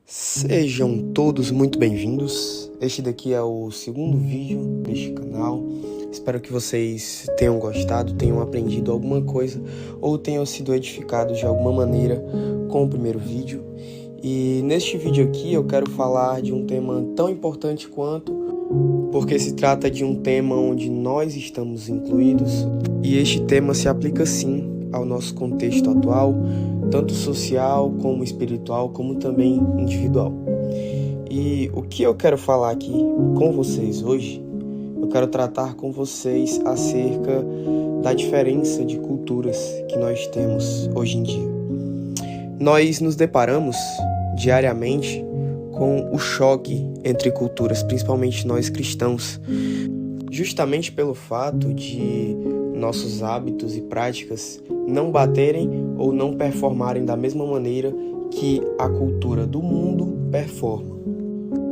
Sejam todos muito bem-vindos. Este daqui é o segundo vídeo deste canal. Espero que vocês tenham gostado, tenham aprendido alguma coisa ou tenham sido edificados de alguma maneira com o primeiro vídeo. E neste vídeo aqui eu quero falar de um tema tão importante quanto, porque se trata de um tema onde nós estamos incluídos e este tema se aplica sim ao nosso contexto atual, tanto social como espiritual, como também individual. E o que eu quero falar aqui com vocês hoje, eu quero tratar com vocês acerca da diferença de culturas que nós temos hoje em dia. Nós nos deparamos diariamente com o choque entre culturas, principalmente nós cristãos, justamente pelo fato de nossos hábitos e práticas não baterem ou não performarem da mesma maneira que a cultura do mundo performa.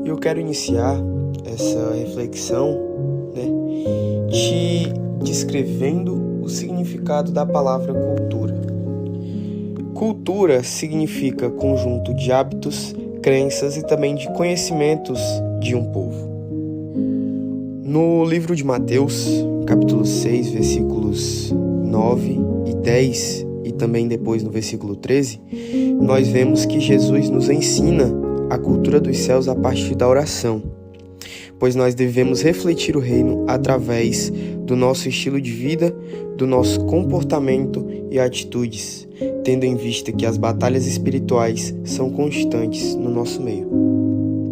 Eu quero iniciar essa reflexão, te descrevendo o significado da palavra cultura. Cultura significa conjunto de hábitos, crenças e também de conhecimentos de um povo. No livro de Mateus, capítulo 6, versículos 9 e 10, e também depois no versículo 13, nós vemos que Jesus nos ensina a cultura dos céus a partir da oração, pois nós devemos refletir o reino através do nosso estilo de vida, do nosso comportamento e atitudes, tendo em vista que as batalhas espirituais são constantes no nosso meio.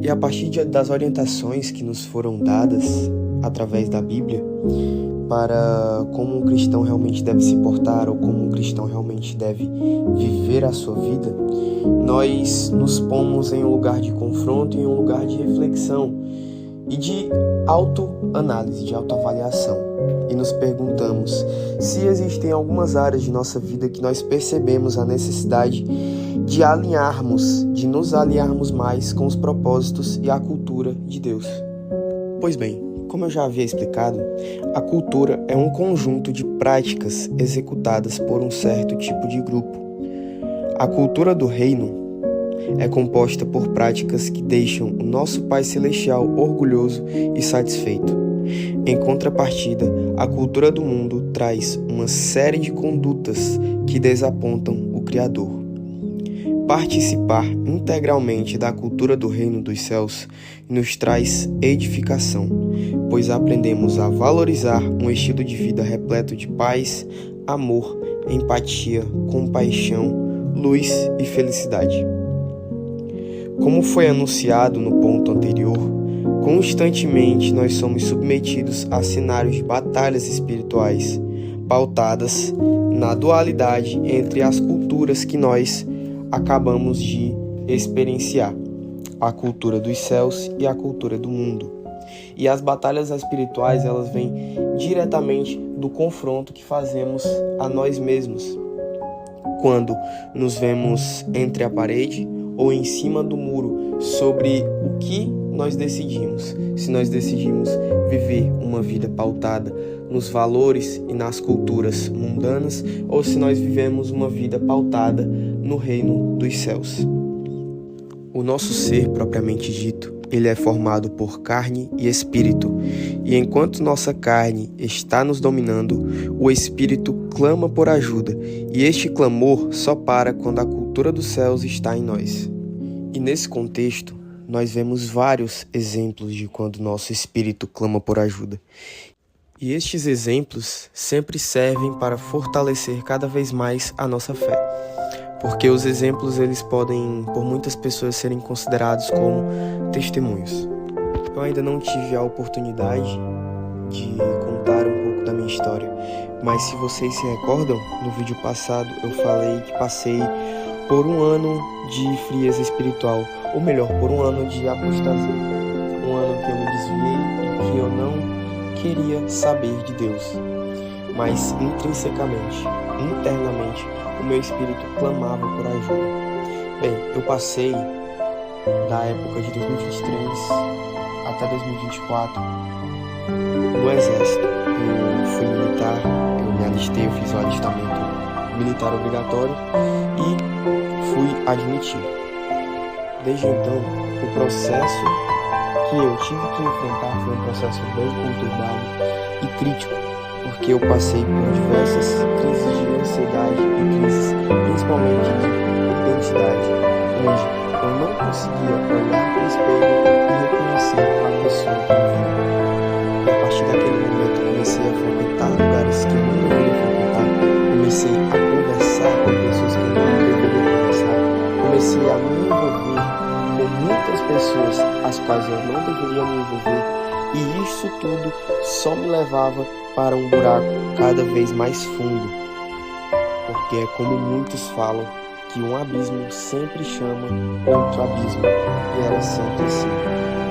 E a partir das orientações que nos foram dadas através da Bíblia, para como um cristão realmente deve se portar ou como um cristão realmente deve viver a sua vida, nós nos pomos em um lugar de confronto e em um lugar de reflexão e de autoanálise, de autoavaliação. E nos perguntamos se existem algumas áreas de nossa vida que nós percebemos a necessidade de alinharmos, de nos alinharmos mais com os propósitos e a cultura de Deus. Pois bem, como eu já havia explicado, a cultura é um conjunto de práticas executadas por um certo tipo de grupo. A cultura do reino é composta por práticas que deixam o nosso Pai Celestial orgulhoso e satisfeito. Em contrapartida, a cultura do mundo traz uma série de condutas que desapontam o Criador. Participar integralmente da cultura do reino dos céus nos traz edificação, pois aprendemos a valorizar um estilo de vida repleto de paz, amor, empatia, compaixão, luz e felicidade. Como foi anunciado no ponto anterior, constantemente nós somos submetidos a cenários de batalhas espirituais, pautadas na dualidade entre as culturas que nós acabamos de experienciar, a cultura dos céus e a cultura do mundo. E as batalhas espirituais, elas vêm diretamente do confronto que fazemos a nós mesmos, quando nos vemos entre a parede ou em cima do muro sobre o que nós decidimos. Se nós decidimos viver uma vida pautada nos valores e nas culturas mundanas, ou se nós vivemos uma vida pautada no reino dos céus. O nosso ser propriamente dito, ele é formado por carne e espírito, e enquanto nossa carne está nos dominando, o espírito clama por ajuda, e este clamor só para quando a cultura dos céus está em nós. E nesse contexto, nós vemos vários exemplos de quando nosso espírito clama por ajuda. E estes exemplos sempre servem para fortalecer cada vez mais a nossa fé. Porque os exemplos, eles podem, por muitas pessoas, serem considerados como testemunhos. Eu ainda não tive a oportunidade de contar um pouco da minha história, mas se vocês se recordam, no vídeo passado eu falei que passei por um ano de frieza espiritual, ou melhor, por um ano de apostasia, um ano que eu me desviei e que eu não queria saber de Deus, mas intrinsecamente, internamente, o meu espírito clamava por ajuda. Bem, eu passei da época de 2023 até 2024 no exército. Eu fui militar, eu me alistei, eu fiz o alistamento militar obrigatório e fui admitido. Desde então, o processo que eu tive que enfrentar foi um processo bem conturbado e crítico, porque eu passei por diversas crises de ansiedade e crises principalmente de identidade, onde eu não conseguia olhar para o espelho e reconhecer a pessoa que eu via. E a partir daquele momento eu comecei a frequentar lugares que eu não deveria frequentar, comecei a conversar com pessoas que eu não deveria conversar, comecei a me envolver com muitas pessoas as quais eu não deveria me envolver, e isso tudo só me levava para um buraco cada vez mais fundo, porque é como muitos falam, que um abismo sempre chama outro abismo, e era sempre assim.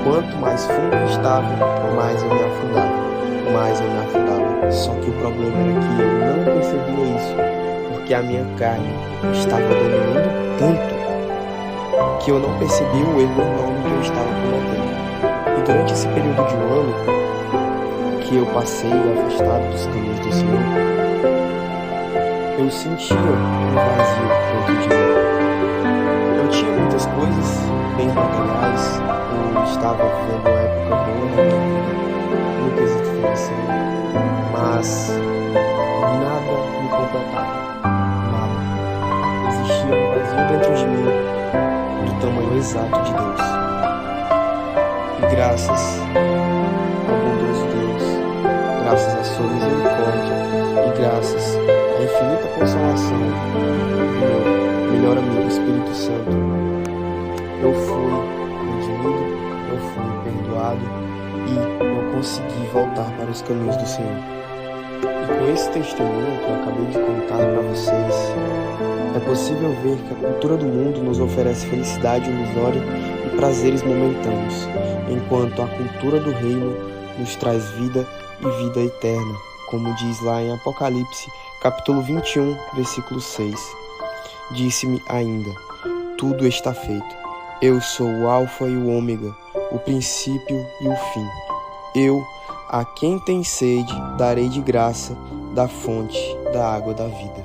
Quanto mais fundo eu estava, mais eu me afundava, Só que o problema era que eu não percebia isso, porque a minha carne estava dominando tanto que eu não percebi o erro enorme que eu estava cometendo. E durante esse período de um ano que eu passei afastado dos caminhos do Senhor, eu sentia um vazio dentro de mim. Eu tinha muitas coisas bem materiais, eu estava vivendo uma época boa na minha vida, no quesito financeiro, mas nada me completava, nada. Existia um vazio dentro de mim, do tamanho exato de Deus. E graças ao bondoso Deus, graças à sua misericórdia e graças à infinita consolação do meu melhor amigo Espírito Santo, eu fui redimido, eu fui perdoado e eu consegui voltar para os caminhos do Senhor. E com esse testemunho que eu acabei de contar para vocês, é possível ver que a cultura do mundo nos oferece felicidade ilusória e prazeres momentâneos, enquanto a cultura do reino nos traz vida e vida eterna, como diz lá em Apocalipse, capítulo 21, versículo 6. Disse-me ainda: tudo está feito. Eu sou o Alfa e o Ômega, o princípio e o fim. Eu, a quem tem sede, darei de graça da fonte da água da vida.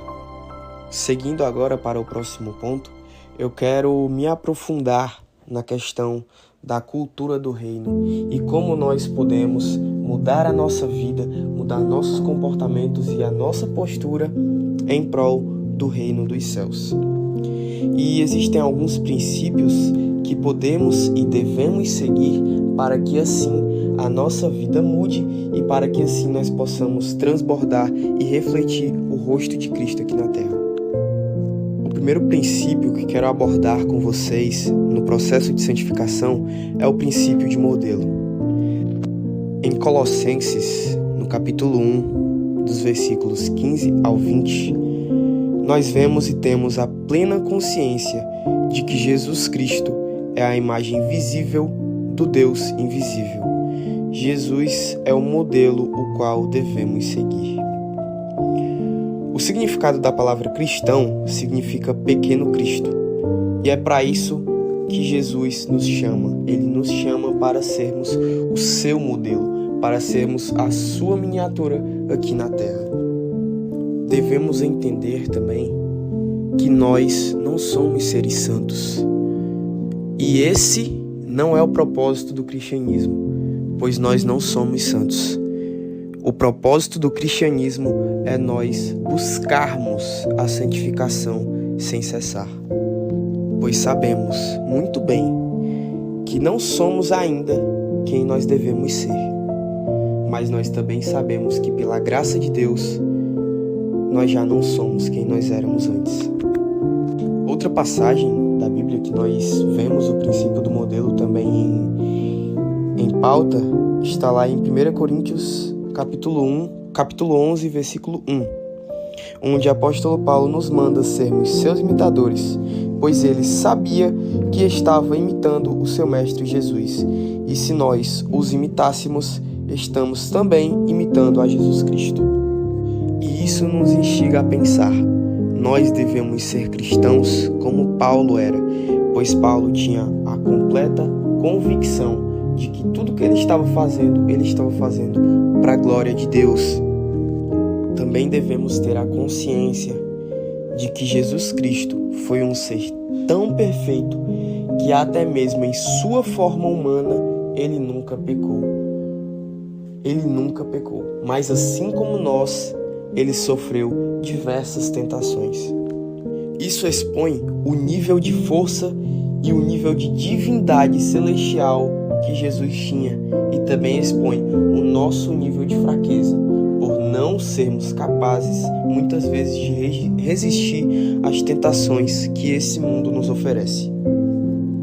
Seguindo agora para o próximo ponto, eu quero me aprofundar na questão da cultura do reino e como nós podemos mudar a nossa vida, mudar nossos comportamentos e a nossa postura em prol do reino dos céus. E existem alguns princípios que podemos e devemos seguir para que assim a nossa vida mude e para que assim nós possamos transbordar e refletir o rosto de Cristo aqui na terra. O primeiro princípio que quero abordar com vocês no processo de santificação é o princípio de modelo. Em Colossenses, no capítulo 1, dos versículos 15 ao 20, nós vemos e temos a plena consciência de que Jesus Cristo é a imagem visível do Deus invisível. Jesus é o modelo o qual devemos seguir. O significado da palavra cristão significa pequeno Cristo. E é para isso que Jesus nos chama. Ele nos chama para sermos o seu modelo, para sermos a sua miniatura aqui na terra. Devemos entender também que nós não somos seres santos. E esse não é o propósito do cristianismo, pois nós não somos santos. O propósito do cristianismo é nós buscarmos a santificação sem cessar. Pois sabemos muito bem que não somos ainda quem nós devemos ser. Mas nós também sabemos que pela graça de Deus, nós já não somos quem nós éramos antes. Outra passagem da Bíblia que nós vemos o princípio do modelo também em pauta está lá em 1 Coríntios capítulo 11, versículo 1, onde o apóstolo Paulo nos manda sermos seus imitadores, pois ele sabia que estava imitando o seu mestre Jesus, e se nós os imitássemos, estamos também imitando a Jesus Cristo. E isso nos instiga a pensar, nós devemos ser cristãos como Paulo era, pois Paulo tinha a completa convicção de que tudo que ele estava fazendo para a glória de Deus. Também devemos ter a consciência de que Jesus Cristo foi um ser tão perfeito que até mesmo em sua forma humana, ele nunca pecou. Ele nunca pecou, mas assim como nós, ele sofreu diversas tentações. Isso expõe o nível de força e o nível de divindade celestial que Jesus tinha, e também expõe o nosso nível de fraqueza, por não sermos capazes, muitas vezes, de resistir às tentações que esse mundo nos oferece.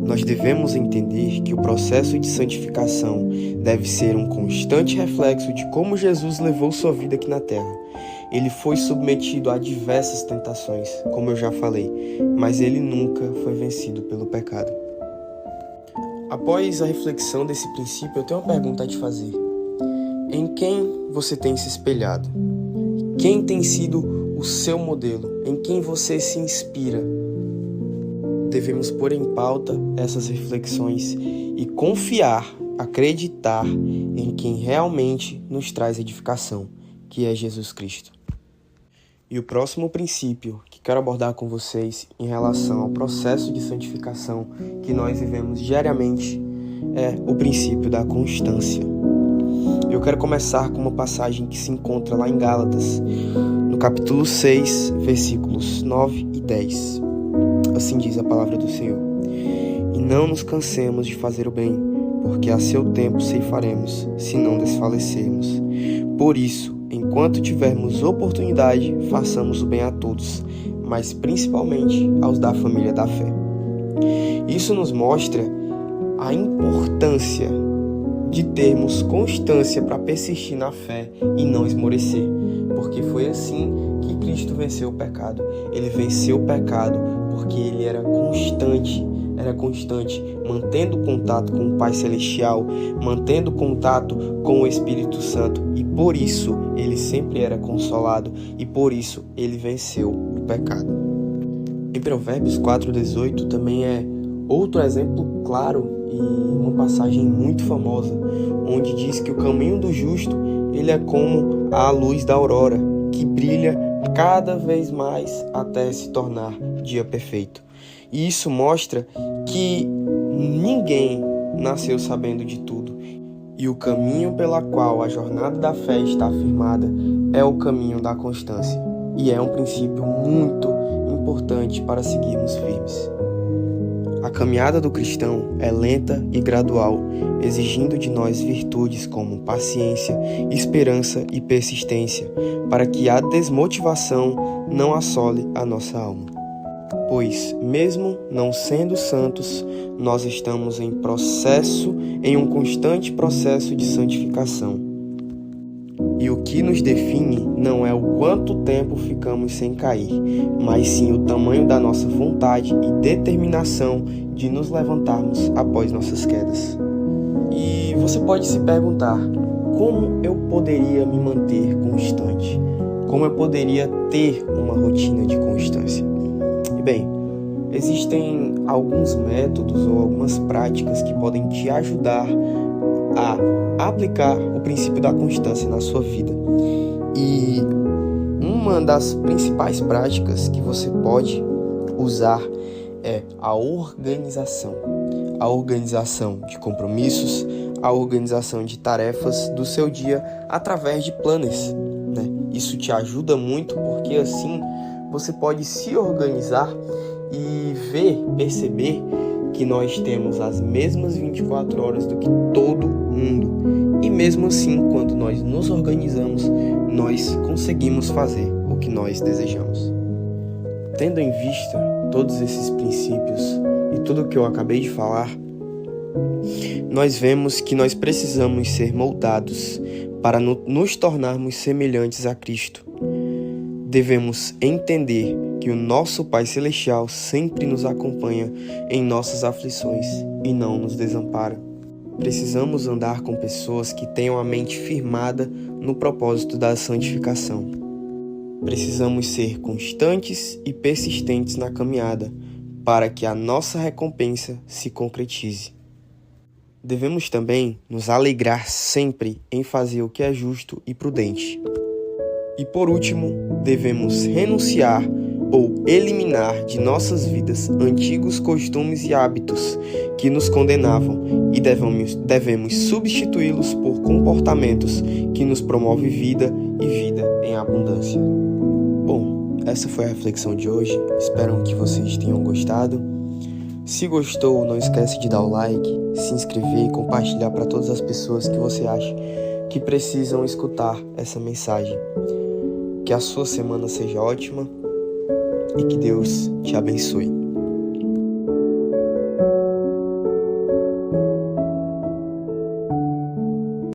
Nós devemos entender que o processo de santificação deve ser um constante reflexo de como Jesus levou sua vida aqui na Terra. Ele foi submetido a diversas tentações, como eu já falei, mas ele nunca foi vencido pelo pecado. Após a reflexão desse princípio, eu tenho uma pergunta a te fazer. Em quem você tem se espelhado? Quem tem sido o seu modelo? Em quem você se inspira? Devemos pôr em pauta essas reflexões e confiar, acreditar em quem realmente nos traz edificação, que é Jesus Cristo. E o próximo princípio que quero abordar com vocês em relação ao processo de santificação que nós vivemos diariamente é o princípio da constância. Eu quero começar com uma passagem que se encontra lá em Gálatas, no capítulo 6, versículos 9 e 10. Assim diz a palavra do Senhor. E não nos cansemos de fazer o bem, porque a seu tempo ceifaremos, se não desfalecermos. Por isso, enquanto tivermos oportunidade, façamos o bem a todos, mas principalmente aos da família da fé. Isso nos mostra a importância de termos constância para persistir na fé e não esmorecer, porque foi assim que Cristo venceu o pecado. Ele venceu o pecado porque ele era constante, mantendo contato com o Pai Celestial, mantendo contato com o Espírito Santo, e por isso ele sempre era consolado, e por isso ele venceu o pecado. Em Provérbios 4,18 também é outro exemplo claro e uma passagem muito famosa, onde diz que o caminho do justo ele é como a luz da aurora, que brilha cada vez mais até se tornar dia perfeito. E isso mostra que ninguém nasceu sabendo de tudo. E o caminho pela qual a jornada da fé está firmada é o caminho da constância. E é um princípio muito importante para seguirmos firmes. A caminhada do cristão é lenta e gradual, exigindo de nós virtudes como paciência, esperança e persistência, para que a desmotivação não assole a nossa alma. Pois, mesmo não sendo santos, nós estamos em um constante processo de santificação. E o que nos define não é o quanto tempo ficamos sem cair, mas sim o tamanho da nossa vontade e determinação de nos levantarmos após nossas quedas. E você pode se perguntar, como eu poderia me manter constante? Como eu poderia ter uma rotina de constância? E bem, existem alguns métodos ou algumas práticas que podem te ajudar a aplicar o princípio da constância na sua vida. E uma das principais práticas que você pode usar é a organização. A organização de compromissos, a organização de tarefas do seu dia através de planners, né? Isso te ajuda muito porque assim você pode se organizar e perceber que nós temos as mesmas 24 horas do que todo mundo. E mesmo assim, quando nós nos organizamos, nós conseguimos fazer o que nós desejamos. Tendo em vista todos esses princípios e tudo o que eu acabei de falar, nós vemos que nós precisamos ser moldados para nos tornarmos semelhantes a Cristo. Devemos entender que o nosso Pai Celestial sempre nos acompanha em nossas aflições e não nos desampara. Precisamos andar com pessoas que tenham a mente firmada no propósito da santificação. Precisamos ser constantes e persistentes na caminhada para que a nossa recompensa se concretize. Devemos também nos alegrar sempre em fazer o que é justo e prudente. E por último, devemos renunciar ou eliminar de nossas vidas antigos costumes e hábitos que nos condenavam e devemos substituí-los por comportamentos que nos promovem vida e vida em abundância. Bom, essa foi a reflexão de hoje. Espero que vocês tenham gostado. Se gostou, não esquece de dar o like, se inscrever e compartilhar para todas as pessoas que você acha que precisam escutar essa mensagem. Que a sua semana seja ótima e que Deus te abençoe.